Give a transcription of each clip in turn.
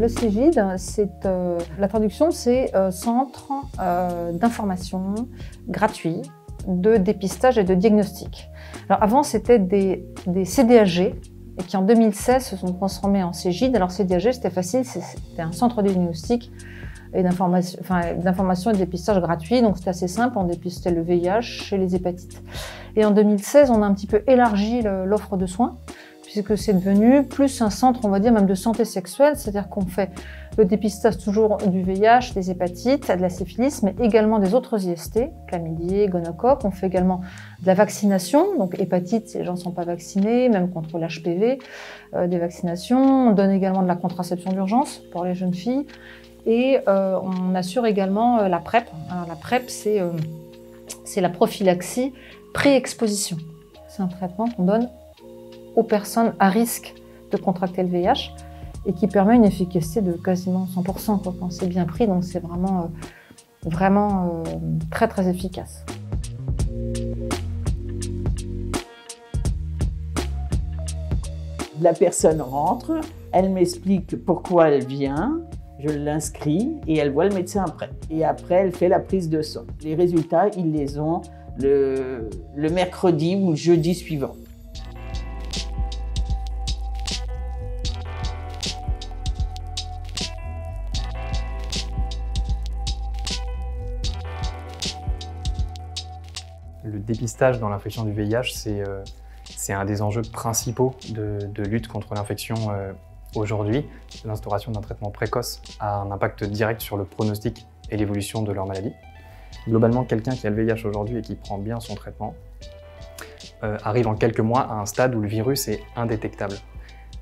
Le CEGID, la traduction, c'est Centre d'information gratuit de dépistage et de diagnostic. Alors avant, c'était des CDAG, et qui en 2016 se sont transformés en CEGID. Alors CDAG, c'était facile, c'était un centre de diagnostic et d'information et de dépistage gratuit, donc c'était assez simple, on dépistait le VIH et les hépatites. Et en 2016, on a un petit peu élargi l'offre de soins, puisque c'est devenu plus un centre, on va dire, même de santé sexuelle, c'est-à-dire qu'on fait le dépistage toujours du VIH, des hépatites, de la syphilis, mais également des autres IST, chlamydia, gonocoque. On fait également de la vaccination, donc hépatite, si les gens ne sont pas vaccinés, même contre l'HPV, des vaccinations. On donne également de la contraception d'urgence pour les jeunes filles. Et on assure également la PrEP. Alors la PrEP, c'est la prophylaxie pré-exposition. C'est un traitement qu'on donne aux personnes à risque de contracter le VIH et qui permet une efficacité de quasiment 100% quand c'est bien pris. Donc c'est vraiment très très efficace. La personne rentre, elle m'explique pourquoi elle vient, je l'inscris et elle voit le médecin après. Et après, elle fait la prise de sang. Les résultats, ils les ont le mercredi ou le jeudi suivant. Le dépistage dans l'infection du VIH, c'est un des enjeux principaux de lutte contre l'infection aujourd'hui. L'instauration d'un traitement précoce a un impact direct sur le pronostic et l'évolution de leur maladie. Globalement, quelqu'un qui a le VIH aujourd'hui et qui prend bien son traitement arrive en quelques mois à un stade où le virus est indétectable.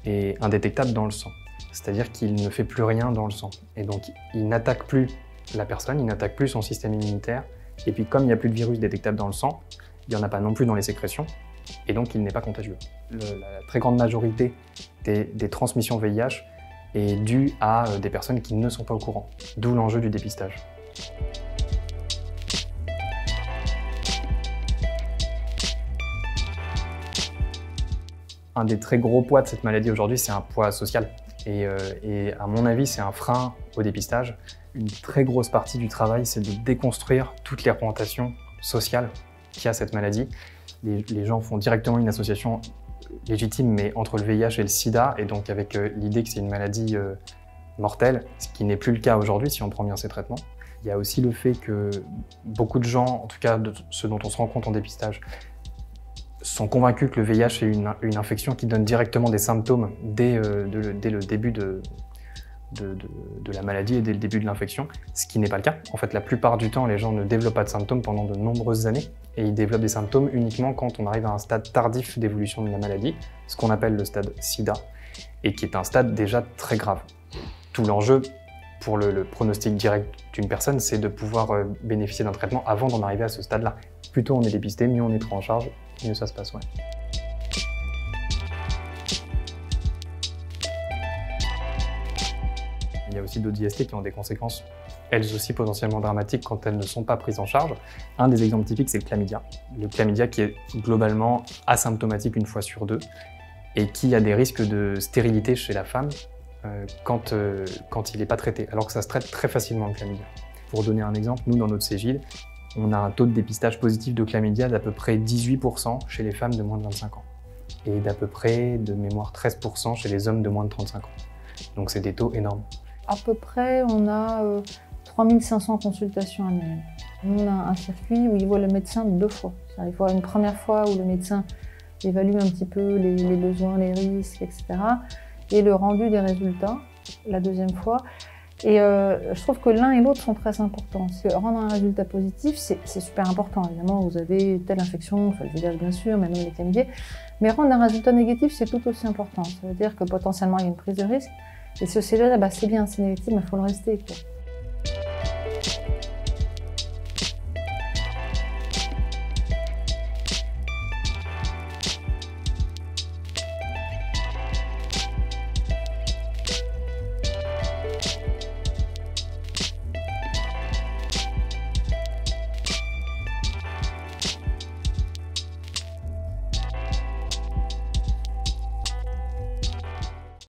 Et indétectable dans le sang. C'est-à-dire qu'il ne fait plus rien dans le sang. Et donc, il n'attaque plus la personne, il n'attaque plus son système immunitaire. Et puis comme il n'y a plus de virus détectable dans le sang, il n'y en a pas non plus dans les sécrétions, et donc il n'est pas contagieux. La très grande majorité des transmissions VIH est due à des personnes qui ne sont pas au courant, d'où l'enjeu du dépistage. Un des très gros poids de cette maladie aujourd'hui, c'est un poids social. Et à mon avis, c'est un frein au dépistage. Une très grosse partie du travail, c'est de déconstruire toutes les représentations sociales qu'il y a cette maladie. Les gens font directement une association légitime, mais entre le VIH et le sida, et donc avec l'idée que c'est une maladie mortelle, ce qui n'est plus le cas aujourd'hui si on prend bien ces traitements. Il y a aussi le fait que beaucoup de gens, en tout cas de ceux dont on se rend compte en dépistage, sont convaincus que le VIH est une infection qui donne directement des symptômes dès le début de la maladie et dès le début de l'infection, ce qui n'est pas le cas. En fait, la plupart du temps, les gens ne développent pas de symptômes pendant de nombreuses années et ils développent des symptômes uniquement quand on arrive à un stade tardif d'évolution de la maladie, ce qu'on appelle le stade SIDA, et qui est un stade déjà très grave. Tout l'enjeu pour le pronostic direct d'une personne, c'est de pouvoir bénéficier d'un traitement avant d'en arriver à ce stade-là. Plus tôt on est dépisté, mieux on est pris en charge, mieux ça se passe. Ouais. Il y a aussi d'autres IST qui ont des conséquences, elles aussi potentiellement dramatiques quand elles ne sont pas prises en charge. Un des exemples typiques, c'est le chlamydia. Le chlamydia qui est globalement asymptomatique une fois sur deux et qui a des risques de stérilité chez la femme quand il n'est pas traité, alors que ça se traite très facilement le chlamydia. Pour donner un exemple, nous dans notre CEGID, on a un taux de dépistage positif de chlamydia d'à peu près 18% chez les femmes de moins de 25 ans et d'à peu près, de mémoire, 13% chez les hommes de moins de 35 ans. Donc c'est des taux énormes. À peu près, on a 3500 consultations annuelles. On a un circuit où il voit le médecin 2 fois. Il voit une première fois où le médecin évalue un petit peu les besoins, les risques, etc. Et le rendu des résultats, la deuxième fois. Et je trouve que l'un et l'autre sont très importants. Parce que rendre un résultat positif, c'est super important. Évidemment, vous avez telle infection, le VIH bien sûr, même les chlamydia. Mais rendre un résultat négatif, c'est tout aussi important. Ça veut dire que potentiellement, il y a une prise de risque. Et ce CEGID, c'est bien, c'est négatif, mais il faut le rester, quoi.